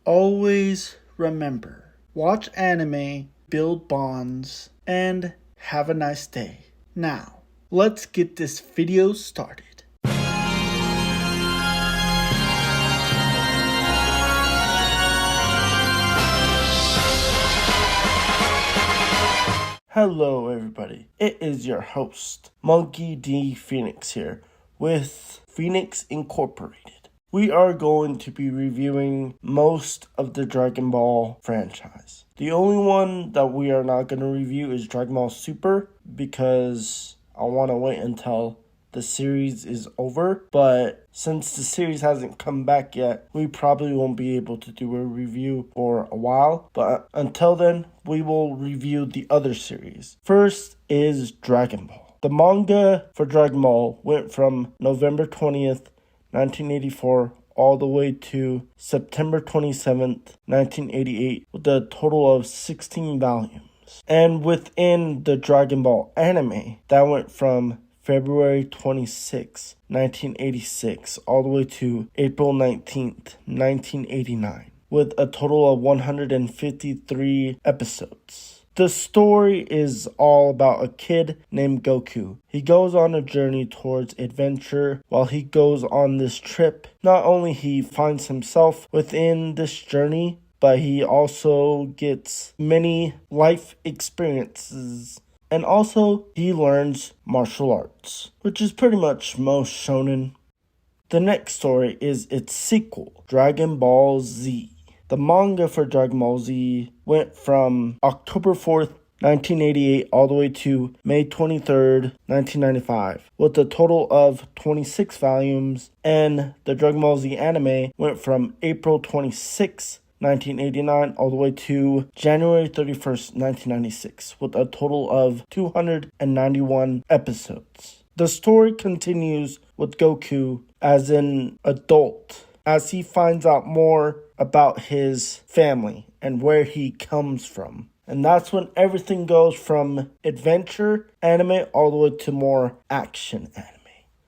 always remember, watch anime, build bonds, and have a nice day. Now, let's get this video started. Hello everybody, it is your host, Monkey D. Phoenix here, with Phoenix Incorporated. We are going to be reviewing most of the Dragon Ball franchise. The only one that we are not going to review is Dragon Ball Super, because I want to wait until the series is over, but since the series hasn't come back yet, we probably won't be able to do a review for a while, but until then, we will review the other series. First is Dragon Ball. The manga for Dragon Ball went from November 20th, 1984, all the way to September 27th, 1988, with a total of 16 volumes. And within the Dragon Ball anime, that went from February 26, 1986, all the way to April 19th, 1989, with a total of 153 episodes. The story is all about a kid named Goku. He goes on a journey towards adventure. While he goes on this trip, not only he finds himself within this journey, but he also gets many life experiences. And also, he learns martial arts, which is pretty much most shonen. The next story is its sequel, Dragon Ball Z. The manga for Dragon Ball Z went from October 4th, 1988, all the way to May 23rd, 1995, with a total of 26 volumes. And the Dragon Ball Z anime went from April 26th, 1989 all the way to January 31st, 1996, with a total of 291 episodes. The story continues with Goku as an adult, as he finds out more about his family and where he comes from. And that's when everything goes from adventure anime all the way to more action anime.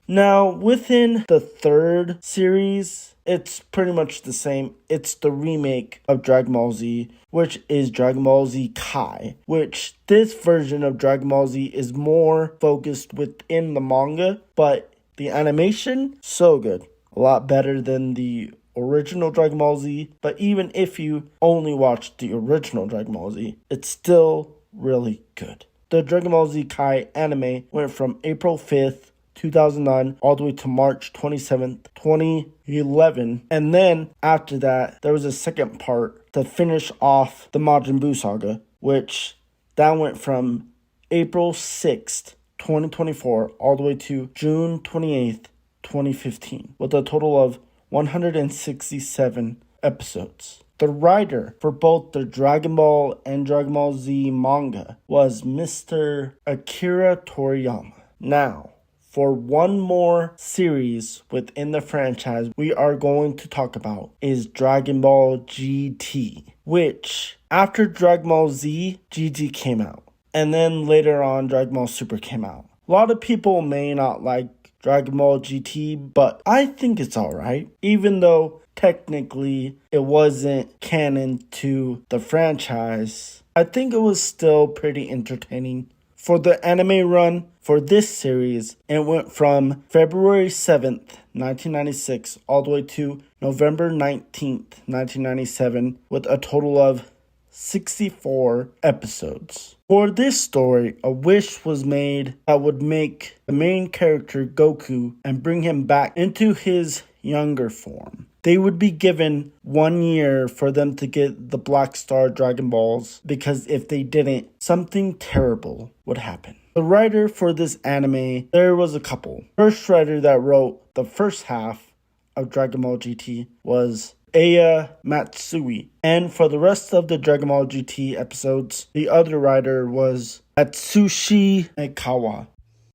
Now, within the third series, it's pretty much the same. It's the remake of Dragon Ball Z, which is Dragon Ball Z Kai, which this version of Dragon Ball Z is more focused within the manga, but the animation, so good. A lot better than the original Dragon Ball Z, but even if you only watch the original Dragon Ball Z, it's still really good. The Dragon Ball Z Kai anime went from April 5th, 2009 all the way to March 27th, 2011. And then after that, there was a second part to finish off the Majin Buu saga, which that went from April 6th, 2024 all the way to June 28th, 2015, with a total of 167 episodes. The writer for both the Dragon Ball and Dragon Ball Z manga was Mr. Akira Toriyama. Now, for one more series within the franchise we are going to talk about is Dragon Ball GT, which after Dragon Ball Z, GT came out. And then later on, Dragon Ball Super came out. A lot of people may not like Dragon Ball GT, but I think it's alright. Even though technically it wasn't canon to the franchise, I think it was still pretty entertaining. For the anime run for this series, it went from February 7th, 1996, all the way to November 19th, 1997, with a total of 64 episodes. For this story, a wish was made that would make the main character Goku and bring him back into his younger form. They would be given 1 year for them to get the Black Star Dragon Balls, because if they didn't, something terrible would happen. The writer for this anime, there was a couple. First writer that wrote the first half of Dragon Ball GT was Aya Matsui. And for the rest of the Dragon Ball GT episodes, the other writer was Atsushi Ekawa.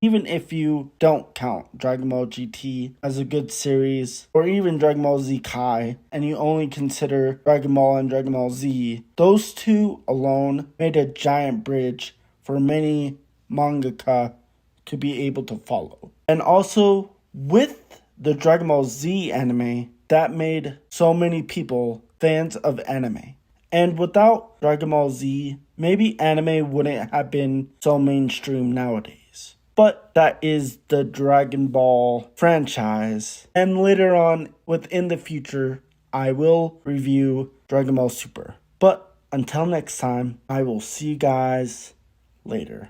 Even if you don't count Dragon Ball GT as a good series, or even Dragon Ball Z Kai, and you only consider Dragon Ball and Dragon Ball Z, those two alone made a giant bridge for many mangaka to be able to follow. And also, with the Dragon Ball Z anime, that made so many people fans of anime. And without Dragon Ball Z, maybe anime wouldn't have been so mainstream nowadays. But that is the Dragon Ball franchise. And later on, within the future, I will review Dragon Ball Super. But until next time, I will see you guys later.